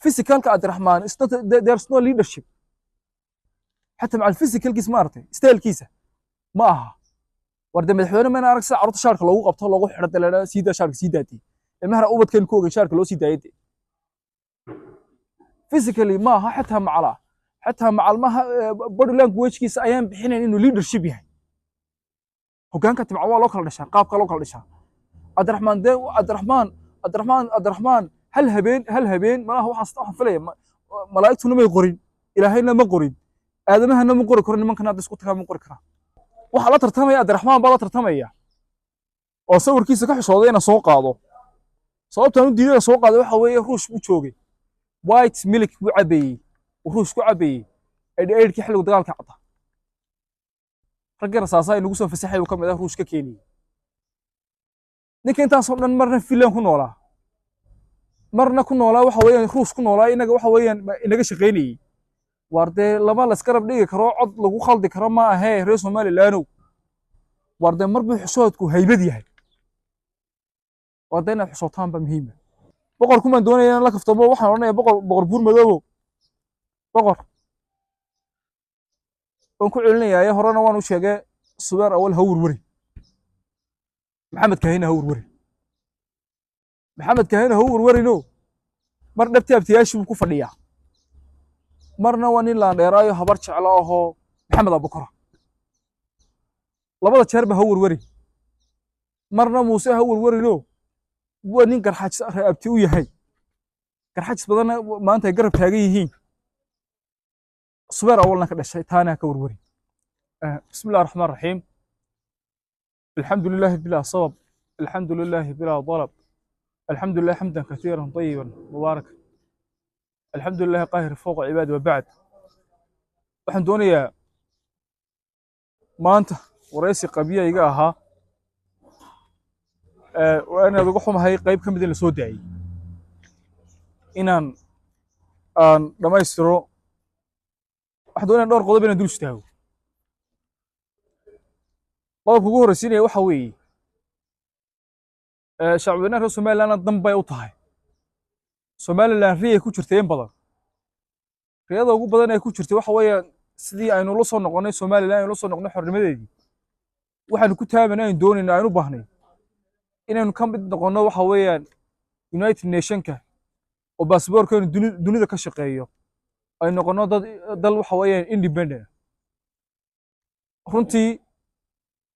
physical ka Abdurrahman is not there's no leadership حتى مع الفيزيكال كيس مارتي ستايل كيسه ما aha warda madaxweyne ma aragsa carruurta shaarka lagu qabto lagu xidho dalada sida shaarka sidaati ilmaha ubadkan kooga shaarka loo sidaayay physically ma aha حتى مع المها body language kiisa ayaan bixinayn inuu leadership yahay hogaanka tibca waa loo kala dhashaa qaabka loo kala dhashaa Abdurrahman hal habeen malaha waxaan filaya malaa'igtuna may qorin ilaahayna ma qorin aadamahana ma qori karo nimankana hadda isku tagaa ma qori karaa waxa la tartamaya Abdurrahman baa la tartamaya oo sawirkiisa ka xishooday inaan soo qaado sababtan u diiday soo qaado waxa weeye ruush buu joogay white milk buu cabeeyay ruush ku cabeeyay eedkii xilliga dagaalka cad ragga rasaasa inagu soo fasaxay uu ka mid ah ruush ka keeniyay ninka intaas oo dhan marna filan ku noolaa waxa weeyaan ruush ku noolaa inaga waxa weeyaan inaga shaqeynayay warde lama la iskarab dhigi karo cod lagu khaldi karo ma aha reer Somaliland warde marba xishoodku haybad yahay warde inaad xishootaan ba muhiim boqor kuma doonayaan la kaftamo waxaan oranayaa boqor buur madoobo boqor oo ku celinayaa horena waan u sheegay subar awal hawrwari maxamed kahina hawrwari no mar dhabti abtiyaashu ku fadhiyaa marna waa nin laan dheeraayo habar jeclo ahoo maxamed abukar labada jeer ba hawrwari marna muuse hawrwari no waa nin garxaajis abti u yahay garxaajis badan maanta ay garab taagan yihiin subar awalna ka dhashay taana ka warwari bismillaahir rahmaanir rahiim alxamdulilaahi bilaa sabab alxamdulilaahi bilaa dalab alxamdulilaahi hamdan katiiran tayyiban mubaarak الحمد لله قاهر فوق عباده وبعد waxaan doonayaa maanta wareysi qabiya iga ahaa waa inaad ugu xumahay qayb ka mid ah la soo daayay inaan dhamaystiro waxaan doonayaa dhowr qodob inaan dul istaago qodobka ugu horreysiinaya waxa weeye shacabweynaha reer Somaliland danbay u tahay Somaliland riyay ku jirtay in badan riyada ugu badan ay ku jirtay waxa weeyaan sidii aynu la soo noqonay Somaliland aynu la soo noqonay xornimadeedii waxaanu ku taabanay in doonayna aynu baahnay inaynu ka mid noqono waxa weeyaan United Nationka oo baasaboorkeenu dunida ka shaqeeyo ay noqono dal waxa weeyaan independent runtii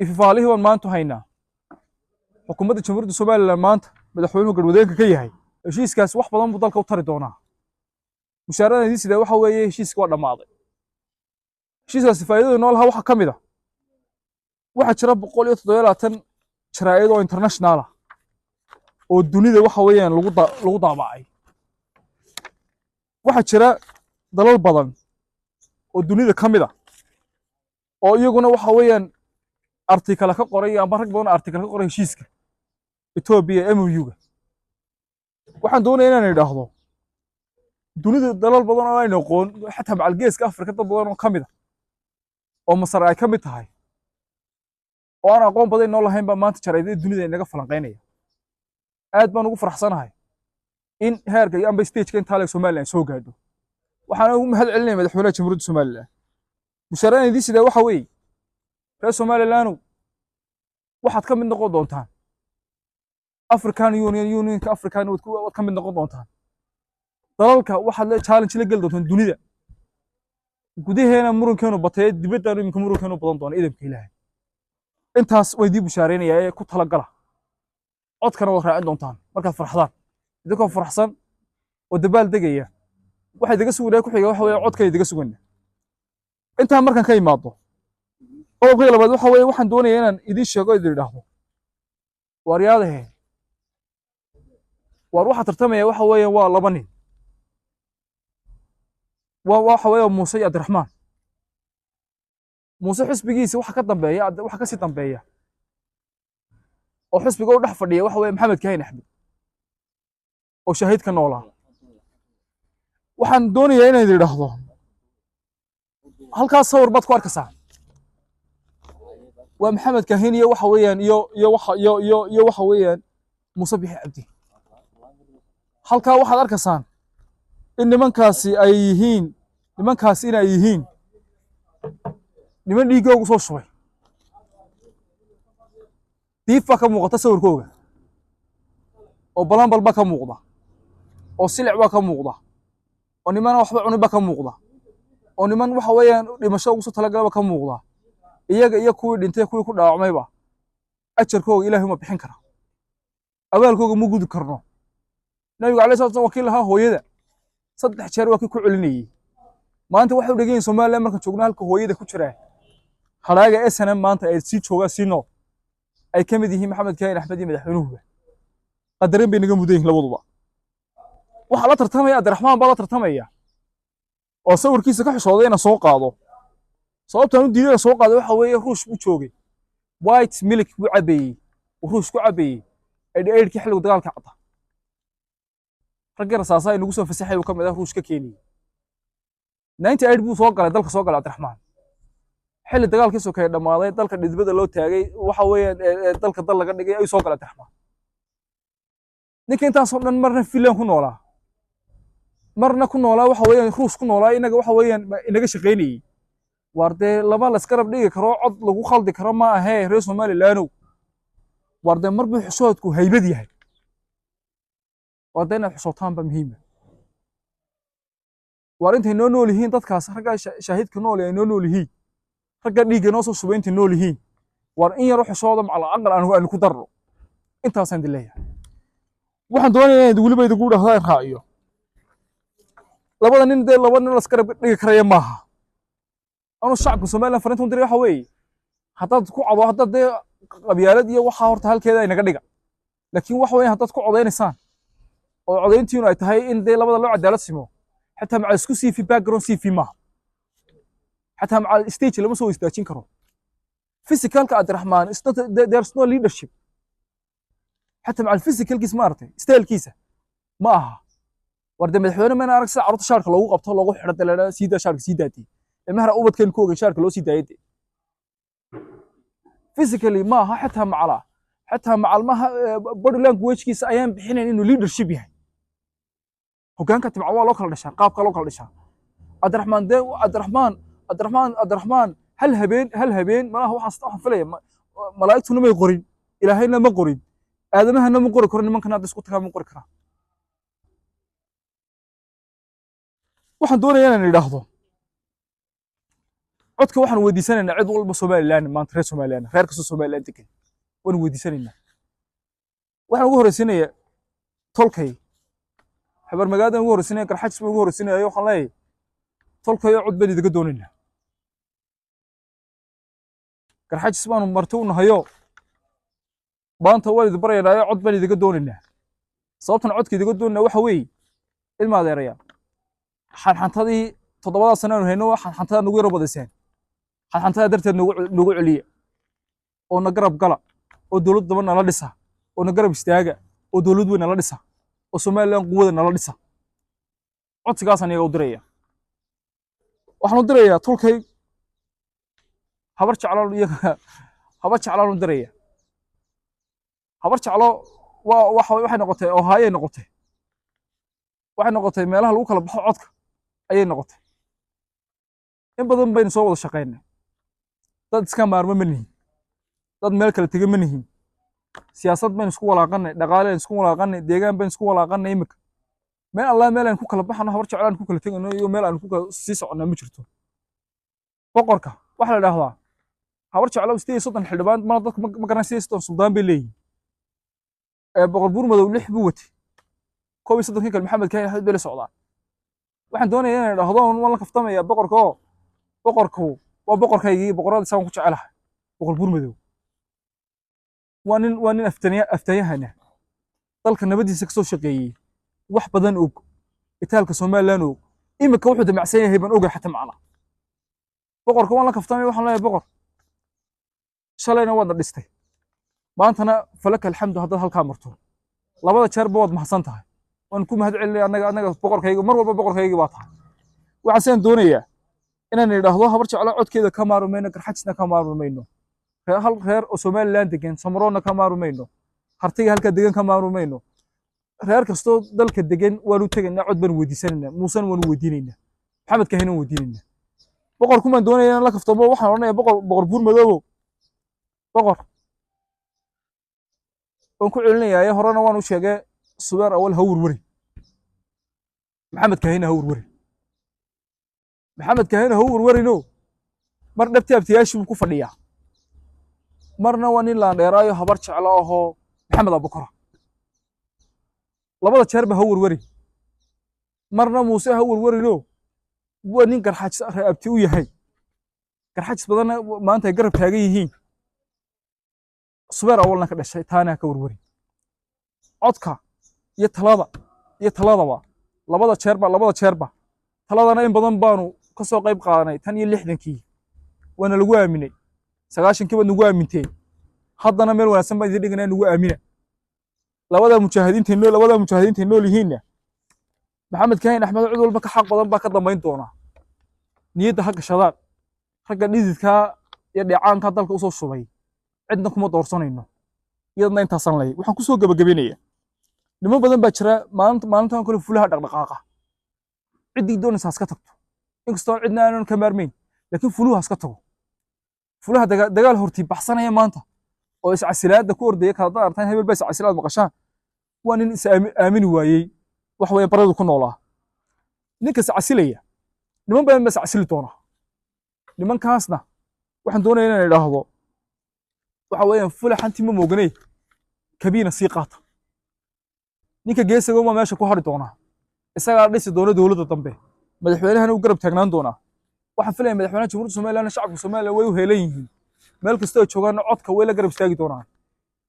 ifaalihii waan maanta haynaa xukuumadda jamhuuriyadda Somaliland maanta madaxweynuhu garwadeenka ka yahay heshiiskaas wax badan buu dalka u tari doonaa mushaaradan sida waxa weeye heshiiska waa dhamaaday heshiiskaas faa'iidada nool ha waxa kamid ah waxa jira 127 jaraa'id oo international ah oo dunida waxa weeyaan lagu daabacay waxa jira dalal badan oo dunida kamid ah oo iyaguna waxa weeyaan article ka qoray ama rag badan article ka qoray heshiiska Ethiopia MOU-ga waxaan doonayaa inaan idhaahdo dunida dalal badan oo ay noqon xataa macal geeska Afrika dad badan oo kamid ah oo Masar ay kamid tahay oo aan aqoon badan noo lahayn ba maanta jaraa'idada dunida inaga falanqeynaya aad baan ugu faraxsanahay in heerka iyo amba stage-ka inta la Somaliland soo gaadho waxaan ugu mahad celinayaa madaxweynaha jamhuuriyadda Somaliland mushaaraadii sida waxa weeye reer Somaliland waxaad ka mid noqon doontaan African Union ka African waad ka mid noqon doontaan dalalka waxaad la challenge la gal doontaan dunida gudaheena murankeenu batay dibadda imka murankeenu badan doona idamka Ilaahay intaas way dib u shaareynayay ku tala gala codkana waa raacin doontaan marka farxadaan idinka farxsan oo dabaal degaya waxa idiga sugnaa ku xiga waxa weeye codka idiga sugnaa inta markan ka imaado qodobka labaad waxa weeye waxaan doonayaa inaan idin sheego idin dhaahdo waryaadahe war waxa tartamaya waxa weeye waa laba nin waxa weeye Muuse iyo Abdurrahman Muuse xisbigiisa waxa ka dambeeya waxa ka sii dambeeya oo xisbiga u dhex fadhiya waxa weeye Maxamed Kahin Axmed oo shahiid ka noolaa waxaan doonayaa inaan idin dhaahdo halkaas sawir baad ku arkaysaa waa Maxamed Kahin iyo waxa weeyaan iyo waxa weeyaan Muuse Bixi Cabdi halka waxaad arkaysaan in nimankaasi ay yihiin nimankaasi inay yihiin niman dhiiggoogu soo shubay diifa ka muuqata sawirkooga oo balanbal ba ka muuqda oo silic ba ka muuqda oo niman waxba cunay ba ka muuqda oo niman waxa weeyaan dhimasho ugu soo talagalaba ka muuqda iyaga iyo kuwii dhintay kuwii ku dhaawacmayba ajarkooga ilaahay ma bixin kara abaalkooga ma gudi karno nabiga calayhi salaatu wakiil lahaa hooyada 3 jeer waa ku celinayay maanta waxa uu dhigay Soomaaliland marka joogna halka hooyada ku jira haraaga SNM maanta ay sii jooga siino ay kamid yihiin Maxamed Kaahin Axmed iyo madaxweynuhu qadarin bay naga mudayn labaduba waxa la tartamaya Abdiraxmaan baa la tartamaya oo sawirkiisa ka xishooday inuu soo qaado sababtan uu diiday soo qaado waxa weeye ruush u joogay white milk buu cabeeyay ruush ku cabeeyay ay dheerkii xilliga dagaalka cad ragga rasaasay nagu soo fasaxay uu kamid ah ruush ka keeniyay 98 buu soo galay dalka soo galay Abdiraxmaan xilli dagaalkii soo kay dhamaaday dalka dhidibada loo taagay waxa weeyaan dalka dal laga dhigay ay soo galay Abdiraxmaan ninka intaas oo dhan marna filan ku noolaa marna ku noolaa waxa weeyaan ruus ku noolaa inaga waxa weeyaan inaga shaqeynayay warde laba la iskarab dhigi karo cod lagu khaldi karo ma aha reer Soomaaliland warde marba xusoodku haybad yahay warde inaad xusootaan ba muhiim war intay noo nool yihiin dadkaas ragga shaahidka nool ay noo nool yihiin ragga dhiiga noo soo subaynta nool yihiin war in yar u xusooda macal aqal aan ku darro intaas aan dileeyahay waxaan doonayaa in waliba idigu dhahdaan raaciyo labada nin la iskarab dhigi karaya maaha anu shacabka Soomaaliland farinta u diray waxa weeye haddaad ku cado haddaad qabyaalad iyo waxa horta halkeeda ay naga dhiga laakiin wax weyn haddaad ku codeynaysan oo codeyntiinu ay tahay in labada loo cadaalad simo حتى مع السكوسي في باك جراوند سي في ما حتى مع الستيج لما سوي استاجين كرو فيزيكال كعبد الرحمن there's no leadership حتى مع الفيزيكال كيس مارتي ستايل كيسه maaha warda madaxweyne ma arag sida carruurta shaarka loogu qabto loogu xidho dalada siida shaarka siidaati ilmaha ubadkan kooga shaarka loo siidaayay physically maaha حتى مع المها body language kiisa ayaan bixinayn inuu leadership yahay hogaanka tibca waa loo kala dhashaa qaabka loo kala dhashaa Abdiraxmaan hal habeen malaha waxaan filaya malaa'igtuna may qorin ilaahayna ma qorin aadamahana ma qori karo nimankan hadda isku tagaa ma qori karaa waxaan doonayaa inaan idhaahdo codka waxaan weydiisanaynaa cid walba Soomaaliland maanta reer Soomaaliland reer ka Soomaaliland degan waan weydiisanaynaa waxaan ugu horeysiinayaa tolkay xabar magaalada ugu horeysiinaya garxajis ugu horeysiinayo waxaan leeyahay tolkay cod baan idiga doonaynaa garxajis baan marti u nahayo baanta waalid baraynayo cod baan idiga doonaynaa sababtan codka idiga doonaa waxa weeye ilma adeeraya xantadii 7 sano aanu hayno xantada nagu yar badiseen xantada darteed nagu celiya oo na garab gala oo dawlad daban nala dhisa oo na garab istaaga oo dawlad weyn nala dhisa oo Soomaaliland quwada nala dhisa codsigaas aniga u diraya waxaan u dirayaa tolkay habar jeclaan u diraya habar jeclo waxay noqotay oo haayay noqotay waxay noqotay meelaha lagu kala baxo codka ayay noqotay in badan baynu soo wada shaqeynay dad iska maarmo ma nihin dad meel kala tegay ma nihin siyaasad baynu isku walaaqanay dhaqaale isku walaaqanay deegaan baynu isku walaaqanay imika meel Allah meel aan ku kala baxano habar jeclaan ku kala tegayno iyo meel aan ku sii soconaa ma jirto boqorka waxa la dhaahdaa habar jeclo 30 xildhibaan ma dadku ma garanaysaa 30 suldaan bay leeyihiin boqor buur madow 6 buu watay koob 30 kal Maxamed Kaahin Axmed bele socdaan waxaan doonayaa inaan idhaahdo waan la kaftamaya boqorku waa boqorkaygii boqorada saan ku jecelahay boqor buur madow waa nin aftayahana dalka nabadiisa ka soo shaqeeyay wax badan og itaalka Soomaaliland og imika wuxuu damacsan yahay ban ogahay xataa macna boqorka waan la kaftamay waxaan leeyahay boqor shalayna waad dhistay maantana falaka alxamdu hadda halka marto labada jeer bood mahsan tahay waan ku mahad celinay anaga boqorkayga mar walba boqorkayga waa tahay waxaan doonayaa inaan idhaahdo habar jeclo codkeeda ka maarumayno garxajisna ka maarumayno reer oo Soomaaliland degan Samaroona ka maarumayno hartiga halka degan ka maarumayno reer kastoo dalka degan waanu tegaynaa cod baan weydiisanaynaa muusena waanu weydiinaynaa maxamed kahina weydiinaynaa boqorkumaan doonaya inaan la kaftamo waxaan odhanayaa boqor buur madoobow boqor waan ku celinayaa horena waan u sheegay subeer awal ha warwari maxamed kahina ha warwari maxamed kahina ha warwarino mar dhabtii abtiyaashii buu ku fadhiyaa marna waa nin laandheeraayo habar jeclo ahoo maxamed abukora labada jeerba ha warwari marna muuse ha warwarino waa nin garxaajis abti u yahay garxaajis badanna maanta ay garab taagan yihiin subeer awalna ka dhashay taana ka warwari codka iyo taladaba labada jeerba taladana in badan baanu ka soo qayb qaadanay tan iyo 60kii waana lagu aaminay 90kii baad nagu aaminteen haddana meel wanaagsan baan idin dhignaa nagu aamina labada mujaahidiinta nool yihiinna maxamed kahin axmed cid walba ka xaq badan baa ka dambayn doona niyadda ha gashadaan ragga dhididka iyo dheecaanka dalka usoo shubay cidna kuma doorsanayno iyadna intaasan lay waxaan ku soo gabagabeynayaa niman badan baa jira maalintan kale fulaha dhaqdhaqaaqa ciddii doonaysa iska tagto inkastoo cidna aanan ka maarmayn laakiin fuluhu iska tago fulaha dagaal hortii baxsanaya maanta oo iscasilaadda ku ordaya kala daartaan hebel baa iscasilaad maqashaan waa nin is aamini waayey wax weeye baradu ku noolaa ninka iscasilaya niman badan baa iscasili doona nimankaasna waxaan doonayaa inaan idhaahdo waxa weeyaan fulaxantii ma mooganay kabiina sii qaata ninka geesiga uma meesha ku hari doona isagaa dhisi doona dowladda dambe madaxweynahana u garab taagnaan doona waxaan filayaa madaxweynaha jamhuuriyadda Soomaaliya shacabka Soomaaliya way u heelan yihiin meel kasta oo joogaan codka way la garab istaagi doonaan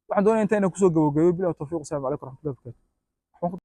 waxaan doonayaa inta inaan ku soo gabagabeeyo bilaa tawfiiq. Assalaamu calaykum warahmatullahi wabarakatuh.